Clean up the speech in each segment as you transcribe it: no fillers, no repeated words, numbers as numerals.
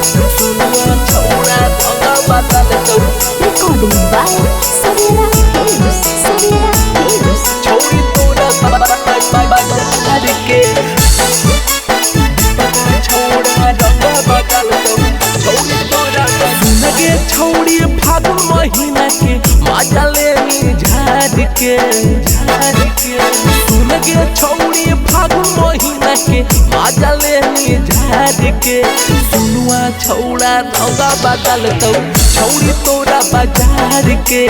सुनुआ छौड़ा रंगा बदल तो Recording by Savera Films. Savera Films. छौड़ी तोरा बाजार के छौड़ा रंगा बदल तो छौड़ी तोरा सुनगे छौड़ी फागुन महीना के मजा लेनी झाड़ के सुनगे छौड़ी फागुन महीना के मजा लेनी झाड़ के सुनुआ छौड़ा रंगा बदल तो छौड़ी तोरा बाजार के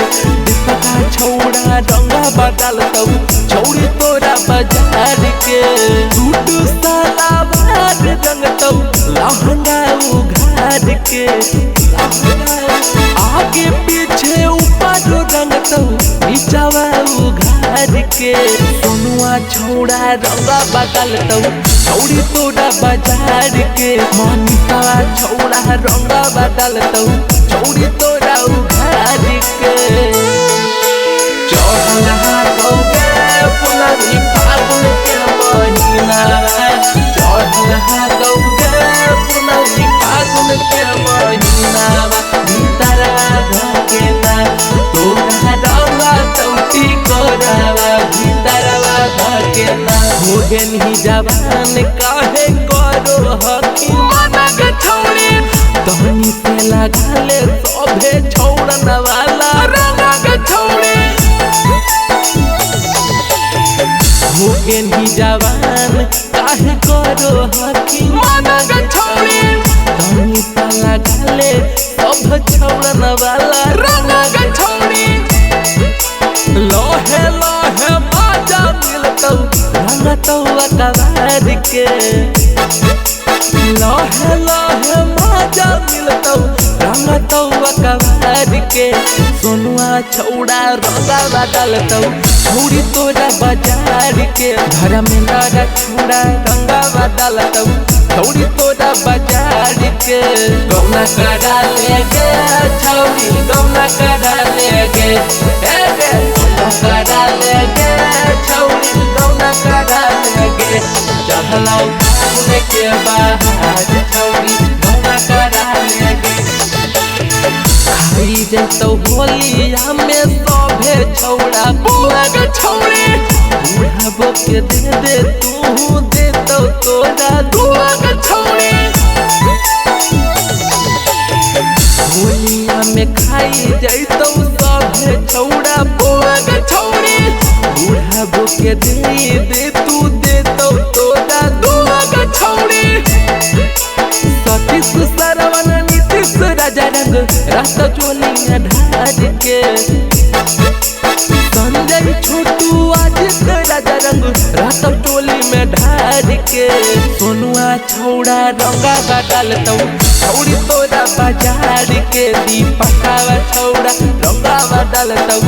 दीपका छौड़ा रंगा बदल तो छौड़ी तोरा बाजार के सूट सलवार रंग तो लहंगा उघार के आगे पीछे ऊपर रंग तो नीचवा उघार के सोनुआ छौड़ा रंगा बदल तो छौड़ी तोरा बाजार के मनीषा छौड़ा रंगा बदल तो छौड़ी तोरा उघार के चढ़ला गौगे पुनरी फागुन के महीना चढ़ला गौगे पुनरी फागुन के महीना भीतरा धकेला तोरा रंगा चौटी कोरावा भीतरवा धकेला हो गेली जवान काहे करो हकी मनक छौड़ी तहनी से लगाले सभे छौड़न वाला रंगक छौड़ी हो गेली जवान काहे करो हकी मनक छौड़ी तहनी से लगाले सब छौड़न वाला रंगक छौड़ी लोहे लोहे मजा मिलतौ रंगतौ अकबार के लोहे लोहे मजा मिलतौ रंगतौ अकबार के सोनुआ छौड़ा रंगा बदलतौ छौड़ी तोरा बाजार के धर्मेंद्र छौड़ा रंगा बदलतौ छौड़ी तोरा बाजार के गौना करा ले गे छौड़ी गौना करा ले गे गौना करा ले गे छौड़ी गौना करा ले गे चढ़लौ फागुन के बाद छौड़ी गौना करा ले गे खाई जैतौ होलिया में सभे छौड़ा बुआग छौड़ी बुढ़ाबो के दे दे तू देतौ तोरा दुआग छौड़ी होलिया में खाई जैतौ सभे छौड़ा बुआग छौड़ी बुढ़ाबो के दे दे तू देतौ तोरा दुआग छौड़ी सतीश सरवन नीतीश राजा रंग रात चोलिया ढार के संजय छोटू अजित राजा रंग रात चोली में ढार के सोनुआ छौड़ा रंगा बदल तो छौड़ी तोरा बाजार के दीपका छौड़ा रंगा बदल तो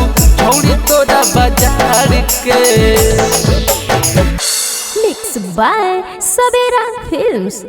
छौड़ी तोरा बाजार के Mixed by Savera Films.